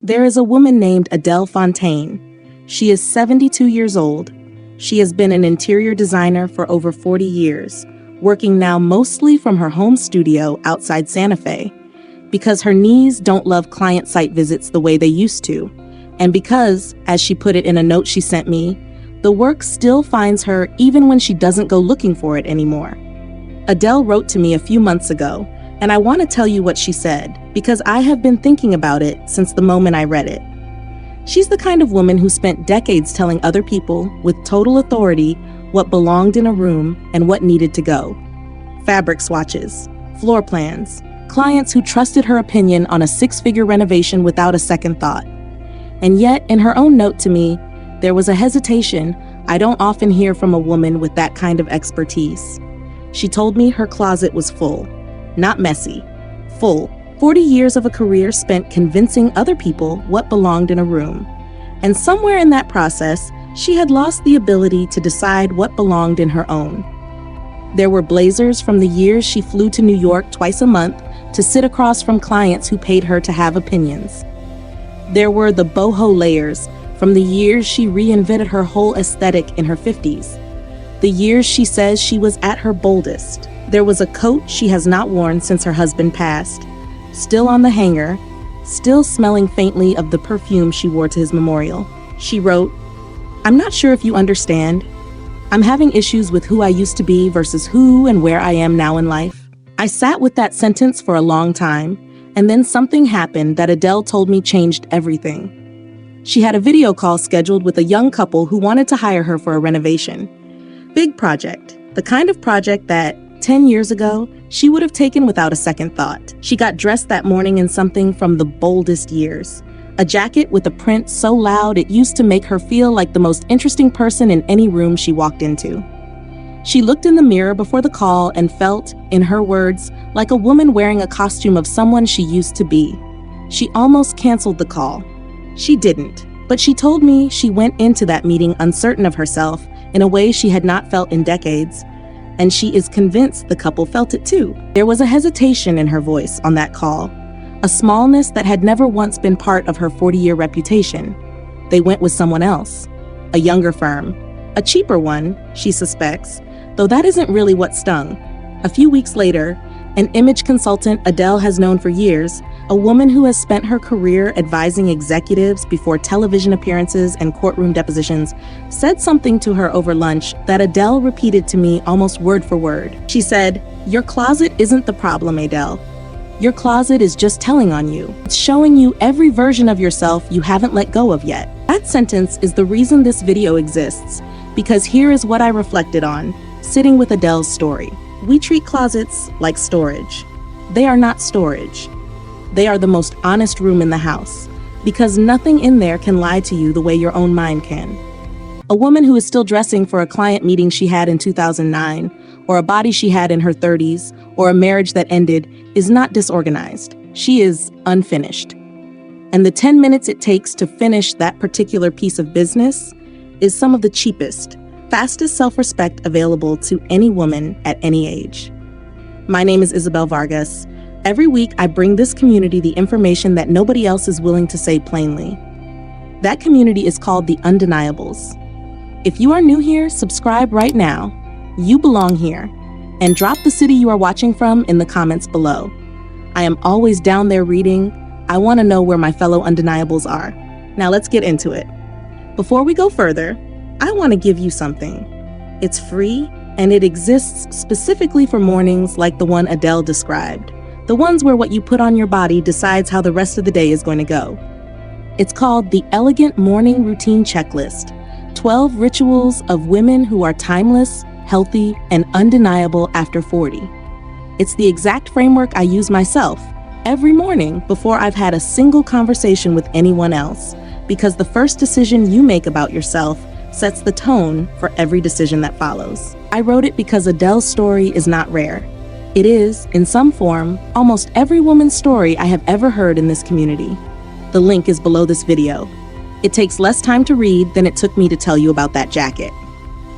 There is a woman named Adele Fontaine. She is 72 years old. She has been an interior designer for over 40 years, working now mostly from her home studio outside Santa Fe, because her knees don't love client site visits the way they used to, and because, as she put it in a note she sent me, the work still finds her even when she doesn't go looking for it anymore. Adele wrote to me a few months ago, and I want to tell you what she said, because I have been thinking about it since the moment I read it. She's the kind of woman who spent decades telling other people, with total authority, what belonged in a room and what needed to go. Fabric swatches, floor plans, clients who trusted her opinion on a six-figure renovation without a second thought. And yet, in her own note to me, there was a hesitation I don't often hear from a woman with that kind of expertise. She told me her closet was full. Not messy, full. 40 years of a career spent convincing other people what belonged in a room. And somewhere in that process, she had lost the ability to decide what belonged in her own. There were blazers from the years she flew to New York twice a month to sit across from clients who paid her to have opinions. There were the boho layers from the years she reinvented her whole aesthetic in her 50s. The years she says she was at her boldest. There was a coat she has not worn since her husband passed, still on the hanger, still smelling faintly of the perfume she wore to his memorial. She wrote, "I'm not sure if you understand. I'm having issues with who I used to be versus who and where I am now in life." I sat with that sentence for a long time, and then something happened that Adele told me changed everything. She had a video call scheduled with a young couple who wanted to hire her for a renovation. Big project, the kind of project that, 10 years ago, she would have taken without a second thought. She got dressed that morning in something from the boldest years. A jacket with a print so loud it used to make her feel like the most interesting person in any room she walked into. She looked in the mirror before the call and felt, in her words, like a woman wearing a costume of someone she used to be. She almost canceled the call. She didn't, but she told me she went into that meeting uncertain of herself in a way she had not felt in decades, and she is convinced the couple felt it too. There was a hesitation in her voice on that call, a smallness that had never once been part of her 40-year reputation. They went with someone else, a younger firm, a cheaper one, she suspects, though that isn't really what stung. A few weeks later, an image consultant Adele has known for years, a woman who has spent her career advising executives before television appearances and courtroom depositions, said something to her over lunch that Adele repeated to me almost word for word. She said, "Your closet isn't the problem, Adele. Your closet is just telling on you. It's showing you every version of yourself you haven't let go of yet." That sentence is the reason this video exists, because here is what I reflected on, sitting with Adele's story. We treat closets like storage. They are not storage. They are the most honest room in the house, because nothing in there can lie to you the way your own mind can. A woman who is still dressing for a client meeting she had in 2009, or a body she had in her 30s, or a marriage that ended, is not disorganized. She is unfinished. And the 10 minutes it takes to finish that particular piece of business is some of the cheapest, fastest self-respect available to any woman at any age. My name is 𝐈𝐬𝐷𝐿. Every week, I bring this community the information that nobody else is willing to say plainly. That community is called the Undeniables. If you are new here, subscribe right now. You belong here. And drop the city you are watching from in the comments below. I am always down there reading. I want to know where my fellow Undeniables are. Now let's get into it. Before we go further, I want to give you something. It's free, and it exists specifically for mornings like the one Adele described. The ones where what you put on your body decides how the rest of the day is going to go. It's called the Elegant Morning Routine Checklist, 12 rituals of women who are timeless, healthy, and undeniable after 40. It's the exact framework I use myself every morning before I've had a single conversation with anyone else, because the first decision you make about yourself sets the tone for every decision that follows. I wrote it because Adele's story is not rare. It is, in some form, almost every woman's story I have ever heard in this community. The link is below this video. It takes less time to read than it took me to tell you about that jacket.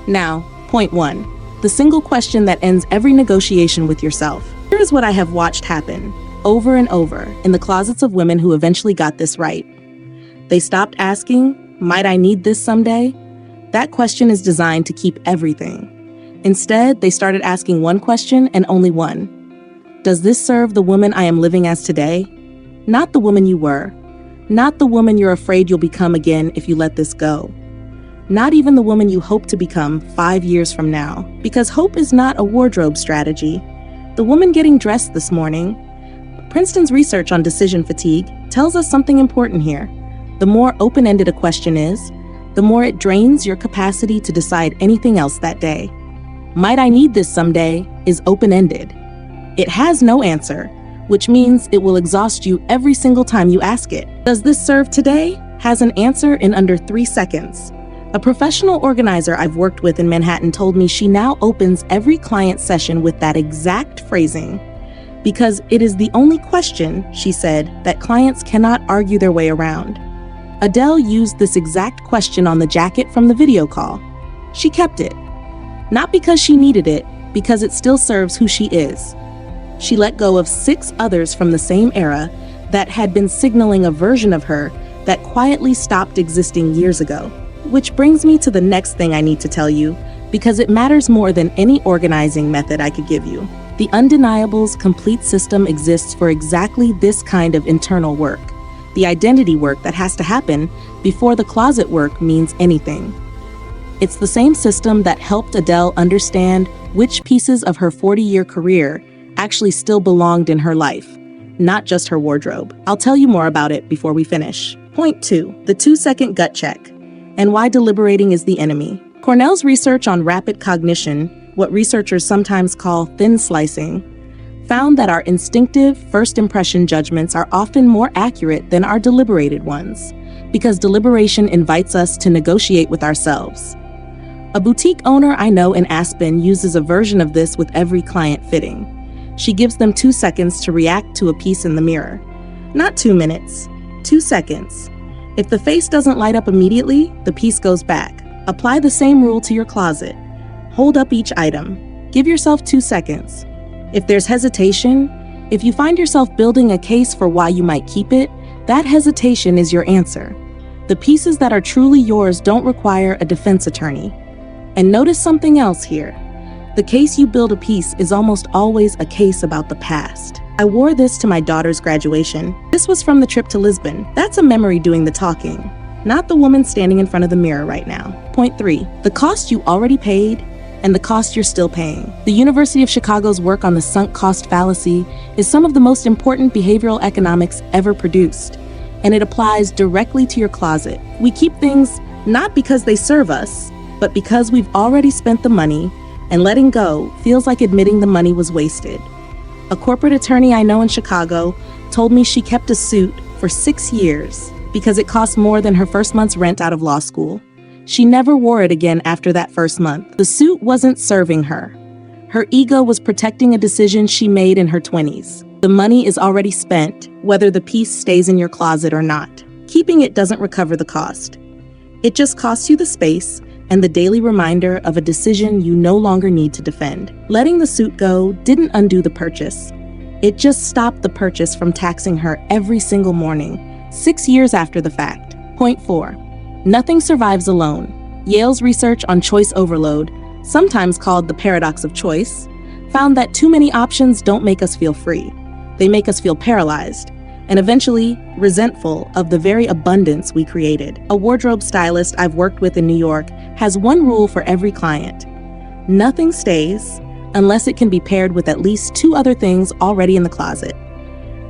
Now, point 1. The single question that ends every negotiation with yourself. Here is what I have watched happen, over and over, in the closets of women who eventually got this right. They stopped asking, "Might I need this someday?" That question is designed to keep everything. Instead, they started asking one question and only one. Does this serve the woman I am living as today? Not the woman you were. Not the woman you're afraid you'll become again if you let this go. Not even the woman you hope to become 5 years from now. Because hope is not a wardrobe strategy. The woman getting dressed this morning. Princeton's research on decision fatigue tells us something important here. The more open-ended a question is, the more it drains your capacity to decide anything else that day. Might I need this someday is open-ended. It has no answer, which means it will exhaust you every single time you ask it. Does this serve today? Has an answer in under 3 seconds. A professional organizer I've worked with in Manhattan told me she now opens every client session with that exact phrasing. Because it is the only question, she said, that clients cannot argue their way around. Adele used this exact question on the jacket from the video call. She kept it. Not because she needed it, because it still serves who she is. She let go of 6 others from the same era that had been signaling a version of her that quietly stopped existing years ago. Which brings me to the next thing I need to tell you, because it matters more than any organizing method I could give you. The Undeniables complete system exists for exactly this kind of internal work. The identity work that has to happen before the closet work means anything. It's the same system that helped Adele understand which pieces of her 40-year career actually still belonged in her life, not just her wardrobe. I'll tell you more about it before we finish. Point 2, the 2-second gut check, and why deliberating is the enemy. Cornell's research on rapid cognition, what researchers sometimes call thin slicing, found that our instinctive first impression judgments are often more accurate than our deliberated ones, because deliberation invites us to negotiate with ourselves. A boutique owner I know in Aspen uses a version of this with every client fitting. She gives them 2 seconds to react to a piece in the mirror. Not 2 minutes, 2 seconds. If the face doesn't light up immediately, the piece goes back. Apply the same rule to your closet. Hold up each item. Give yourself 2 seconds. If there's hesitation, if you find yourself building a case for why you might keep it, that hesitation is your answer. The pieces that are truly yours don't require a defense attorney. And notice something else here. The case you build a piece is almost always a case about the past. I wore this to my daughter's graduation. This was from the trip to Lisbon. That's a memory doing the talking, not the woman standing in front of the mirror right now. Point 3, the cost you already paid and the cost you're still paying. The University of Chicago's work on the sunk cost fallacy is some of the most important behavioral economics ever produced, and it applies directly to your closet. We keep things not because they serve us, but because we've already spent the money, and letting go feels like admitting the money was wasted. A corporate attorney I know in Chicago told me she kept a suit for 6 years because it cost more than her first month's rent out of law school. She never wore it again after that first month. The suit wasn't serving her. Her ego was protecting a decision she made in her 20s. The money is already spent, whether the piece stays in your closet or not. Keeping it doesn't recover the cost. It just costs you the space and the daily reminder of a decision you no longer need to defend. Letting the suit go didn't undo the purchase. It just stopped the purchase from taxing her every single morning, 6 years after the fact. Point 4. Nothing survives alone. Yale's research on choice overload, sometimes called the paradox of choice, found that too many options don't make us feel free. They make us feel paralyzed, and eventually resentful of the very abundance we created. A wardrobe stylist I've worked with in New York has one rule for every client. Nothing stays unless it can be paired with at least 2 other things already in the closet.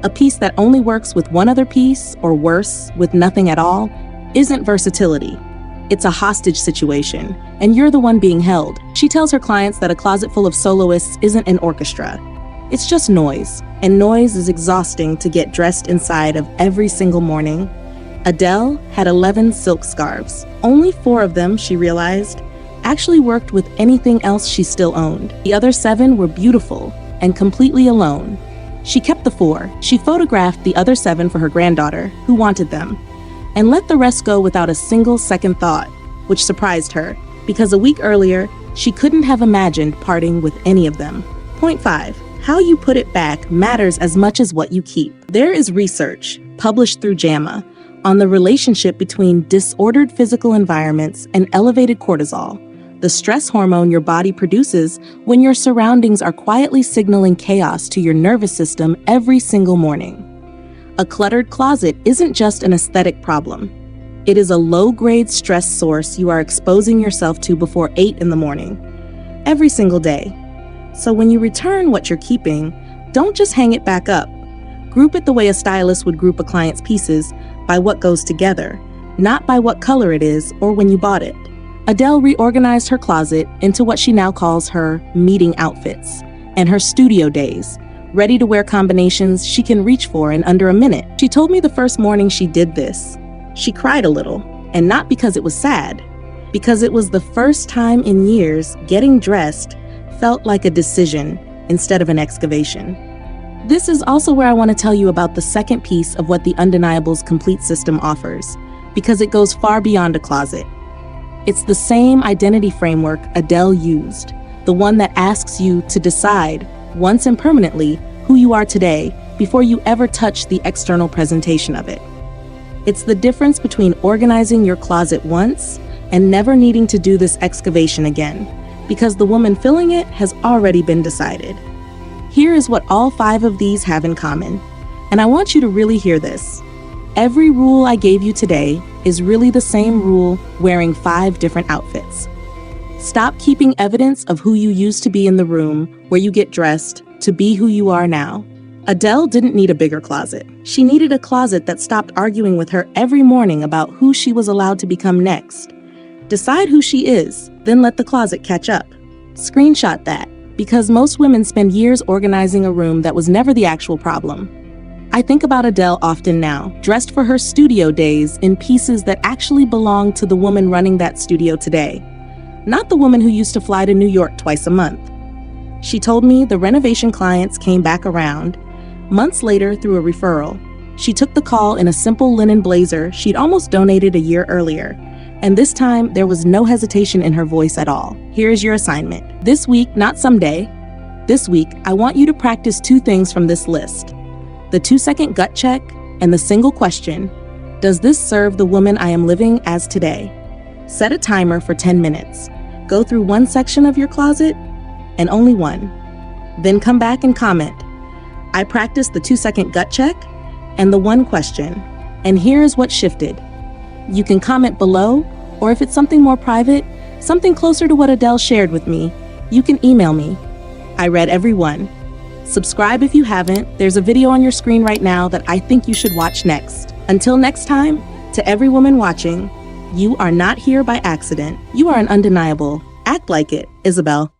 A piece that only works with one other piece, or worse, with nothing at all, isn't versatility. It's a hostage situation, and you're the one being held. She tells her clients that a closet full of soloists isn't an orchestra. It's just noise, and noise is exhausting to get dressed inside of every single morning. Adele had 11 silk scarves. Only 4 of them, she realized, actually worked with anything else she still owned. The other 7 were beautiful and completely alone. She kept the 4. She photographed the other 7 for her granddaughter, who wanted them, and let the rest go without a single second thought, which surprised her, because a week earlier, she couldn't have imagined parting with any of them. Point 5. How you put it back matters as much as what you keep. There is research, published through JAMA, on the relationship between disordered physical environments and elevated cortisol, the stress hormone your body produces when your surroundings are quietly signaling chaos to your nervous system every single morning. A cluttered closet isn't just an aesthetic problem. It is a low-grade stress source you are exposing yourself to before 8 in the morning, every single day. So when you return what you're keeping, don't just hang it back up. Group it the way a stylist would group a client's pieces, by what goes together, not by what color it is or when you bought it. Adele reorganized her closet into what she now calls her meeting outfits and her studio days, ready-to-wear combinations she can reach for in under a minute. She told me the first morning she did this, she cried a little, and not because it was sad, because it was the first time in years getting dressed felt like a decision instead of an excavation. This is also where I want to tell you about the second piece of what the Undeniable's complete system offers, because it goes far beyond a closet. It's the same identity framework Adele used, the one that asks you to decide, once and permanently, who you are today before you ever touch the external presentation of it. It's the difference between organizing your closet once and never needing to do this excavation again, because the woman filling it has already been decided. Here is what all 5 of these have in common, and I want you to really hear this. Every rule I gave you today is really the same rule wearing 5 different outfits. Stop keeping evidence of who you used to be in the room where you get dressed to be who you are now. Adele didn't need a bigger closet. She needed a closet that stopped arguing with her every morning about who she was allowed to become next. Decide who she is, then let the closet catch up. Screenshot that, because most women spend years organizing a room that was never the actual problem. I think about Adele often now, dressed for her studio days in pieces that actually belong to the woman running that studio today, not the woman who used to fly to New York twice a month. She told me the renovation clients came back around, months later through a referral. She took the call in a simple linen blazer she'd almost donated a year earlier, and this time there was no hesitation in her voice at all. Here's your assignment. This week, not someday, this week, I want you to practice 2 things from this list. The 2-second gut check and the single question, does this serve the woman I am living as today? Set a timer for 10 minutes. Go through one section of your closet and only one. Then come back and comment. I practiced the 2-second gut check and the one question, and here's what shifted. You can comment below, or if it's something more private, something closer to what Adele shared with me, you can email me. I read every one. Subscribe if you haven't. There's a video on your screen right now that I think you should watch next. Until next time, to every woman watching, you are not here by accident. You are an undeniable. Act like it, Isabel.